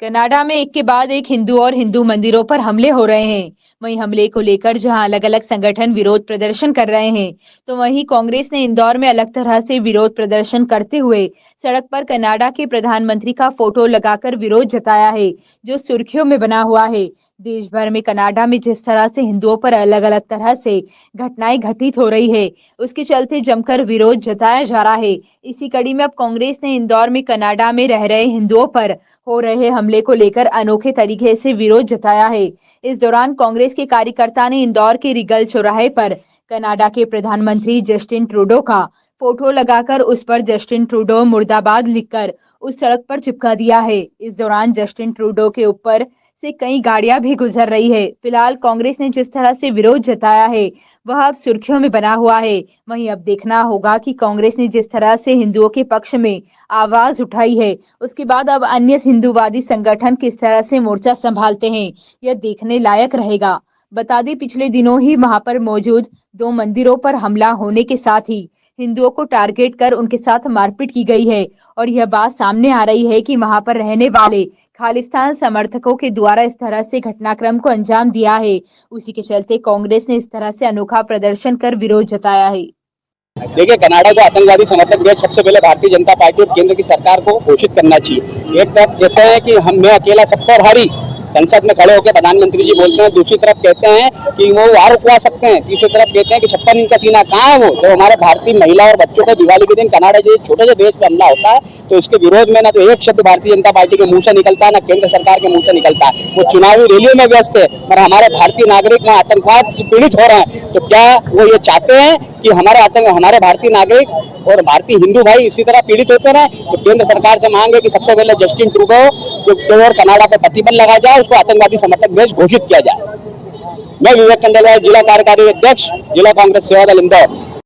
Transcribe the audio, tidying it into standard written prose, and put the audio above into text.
Canada में एक के बाद एक हिंदू और हिंदू मंदिरों पर हमले हो रहे हैं। वहीं हमले को लेकर जहां अलग-अलग संगठन विरोध प्रदर्शन कर रहे हैं, तो वहीं कांग्रेस ने इंदौर में अलग तरह से विरोध प्रदर्शन करते हुए सड़क पर कनाडा के प्रधानमंत्री का फोटो लगाकर विरोध जताया है, जो सुर्खियों में बना हुआ है। देश भर में कनाडा में जिस तरह से हिंदुओं पर अलग-अलग तरह से घटनाएं घटित हो रही है, उसके चलते जमकर विरोध जताया जा रहा है। इसी कड़ी में अब कांग्रेस ने इंदौर में कनाडा में रह रहे हिंदुओं पर हो रहे हमले को लेकर अनोखे तरीके से विरोध जताया है। इस दौरान कांग्रेस के कार्यकर्ता ने इंदौर के रिगल चौराहे पर कनाडा के प्रधानमंत्री जस्टिन ट्रूडो का फोटो लगाकर उस पर जस्टिन ट्रूडो मुर्दाबाद लिखकर उस सड़क पर चिपका दिया है। इस दौरान जस्टिन ट्रूडो के ऊपर से कई गाड़ियां भी गुजर रही है। फिलहाल कांग्रेस ने जिस तरह से विरोध जताया है, वह अब सुर्खियों में बना हुआ है। वहीं अब देखना होगा कि कांग्रेस ने जिस तरह से हिंदुओं के पक्ष में आवाज उठाई है, उसके बाद अब अन्य हिंदूवादी संगठन किस तरह से मोर्चा संभालते हैं, यह देखने लायक रहेगा। बता दें, पिछले दिनों ही वहां पर मौजूद 2 मंदिरों पर हमला होने के साथ ही हिंदुओं को टारगेट कर उनके साथ मारपीट की गई है और यह बात सामने आ रही है कि वहां पर रहने वाले खालिस्तान समर्थकों के द्वारा इस तरह से घटनाक्रम को अंजाम दिया है। उसी के चलते कांग्रेस ने इस तरह से अनोखा प्रदर्शन कर विरोध जताया है। देखिए, कनाडा को आतंकवादी समर्थक देश सबसे पहले भारतीय जनता पार्टी और केंद्र की सरकार को घोषित करना चाहिए। एक तरफ कहते हैं कि मैं अकेला सब पर हारी, संसद में खड़े होकर प्रधानमंत्री जी बोलते हैं, दूसरी तरफ कहते हैं कि वो वार रुकवा सकते हैं, तीसरी तरफ कहते हैं कि 56 इंच का सीना कहाँ है वो। जब हमारे भारतीय महिला और बच्चों को दिवाली के दिन कनाडा जैसे छोटे से देश पर हमला होता है, तो इसके विरोध में ना तो एक शब्द भारतीय जनता पार्टी के मुंह से निकलता है, ना केंद्र सरकार के मुंह से निकलता है। वो चुनावी रैलियों में व्यस्त है और हमारे भारतीय नागरिक वहाँ आतंकवाद से पीड़ित हो रहे हैं। तो क्या वो ये चाहते हैं कि हमारे भारतीय नागरिक और भारतीय हिंदू भाई इसी तरह पीड़ित होते रहे? तो केंद्र सरकार से मांग है कि सबसे पहले जस्टिन ट्रूडो जो और कनाडा पर प्रतिबंध लगाया जाए, उसको आतंकवादी समर्थक देश घोषित किया जाए। मैं विवेक खंडेलवाल, जिला कार्यकारी अध्यक्ष, जिला कांग्रेस सेवादल इंदौर।